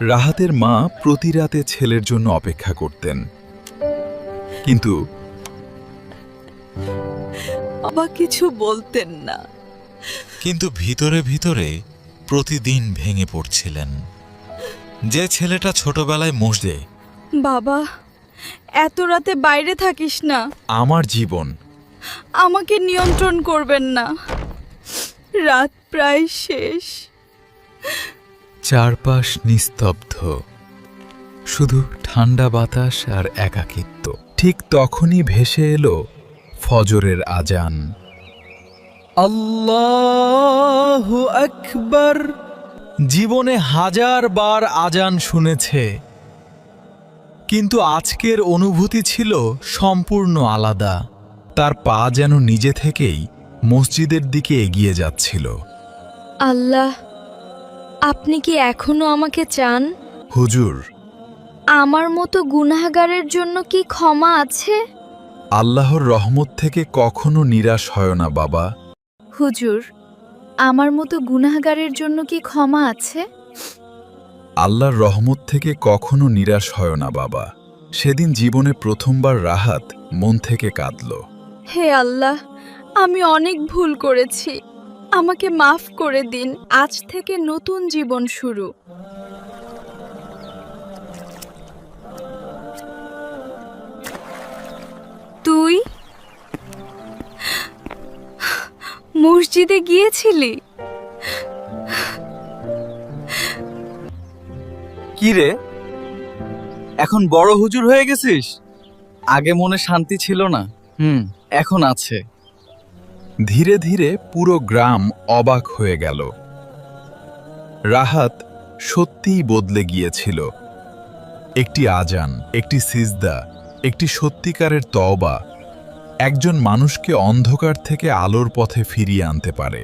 রাহাতের মা প্রতি রাতে ছেলের জন্য অপেক্ষা করতেন, কিন্তু বাবা কিছু বলতেন না। কিন্তু ভিতরে ভিতরে প্রতিদিন ভেঙে পড়ছিলেন। যে ছেলেটা ছোটবেলায় মসজিদে, বাবা, এত রাতে বাইরে থাকিস না। আমার জীবন, আমাকে নিয়ন্ত্রণ করবেন না। রাত প্রায় শেষ। চারপাশ নিস্তব্ধ, শুধু ঠান্ডা বাতাস আর একাকিত্ব। ঠিক তখনই ভেসে এলো ফজরের আজান। আল্লাহু আকবার। জীবনে 1000 বার আজান শুনেছে, কিন্তু আজকের অনুভূতি ছিল সম্পূর্ণ আলাদা। তার পা যেন নিজে থেকেই মসজিদের দিকে এগিয়ে যাচ্ছিল। আল্লাহ, আপনি কি এখনো আমাকে চান? হুজুর, আমার মতো গুনাহগারের জন্য কি ক্ষমা আছে? আল্লাহর রহমত থেকে কখনো নিরাশ হয় না বাবা। হুজুর, আমার মতো গুনাহগারের জন্য কি ক্ষমা আছে? আল্লাহর রহমত থেকে কখনো নিরাশ হয় না বাবা। সেদিন জীবনে প্রথমবার রাহাত মন থেকে কাঁদল। হে আল্লাহ, আমি অনেক ভুল করেছি। আমাকে মাফ করে দিন। আজ থেকে নতুন জীবন শুরু। তুই মসজিদে গিয়েছিলি? কি রে, এখন বড় হুজুর হয়ে গেছিস? আগে মনে শান্তি ছিল না। এখন আছে। ধীরে ধীরে পুরো গ্রাম অবাক হয়ে গেল। রাহাত সত্যিই বদলে গিয়েছিল। একটি আজান, একটি সিজদা, একটি সত্যিকারের তওবা একজন মানুষকে অন্ধকার থেকে আলোর পথে ফিরিয়ে আনতে পারে।